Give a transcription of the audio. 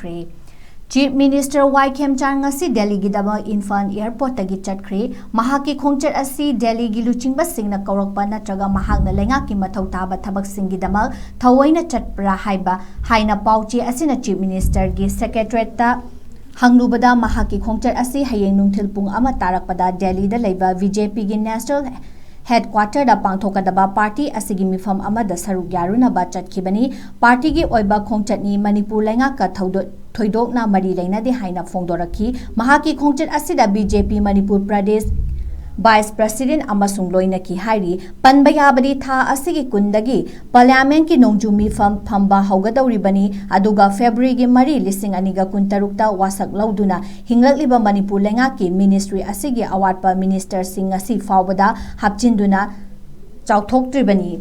Chtkhre. Chief Minister Chtkhre Delhi gidama Infan Airport tagi Chtkhre mahaki khongchat asi Delhi gi luchingba singna kaurakpa natraga mahakna lengaki mathau taba thabak singidama thawaina chatpra haiba haina pauchi asina Chief Minister gi Secretariat ta hanglubada mahaki khongchat asi hayeng nungthil pung ama tarakpada Delhi da leiba BJP gi National Headquarter da pangthokadaba party asigi mifam amada saruk yaruna ba chatkhibani party gi oiba khongchatni Manipur lengaka thoidokna mari leina de haina phongdoraki mahaki khongchat asida BJP Manipur Pradesh Vice President amasung loina ki hairi panbayabadi tha asigi kundagi Parliament ki nongjumi phamba haugadawribani aduga February gi mari lising aniga kuntarukta wasak lauduna hinglakliba Manipur lenga ki ministry asigi awatpa minister sing asi fawbada hapchinduna chauthoktribani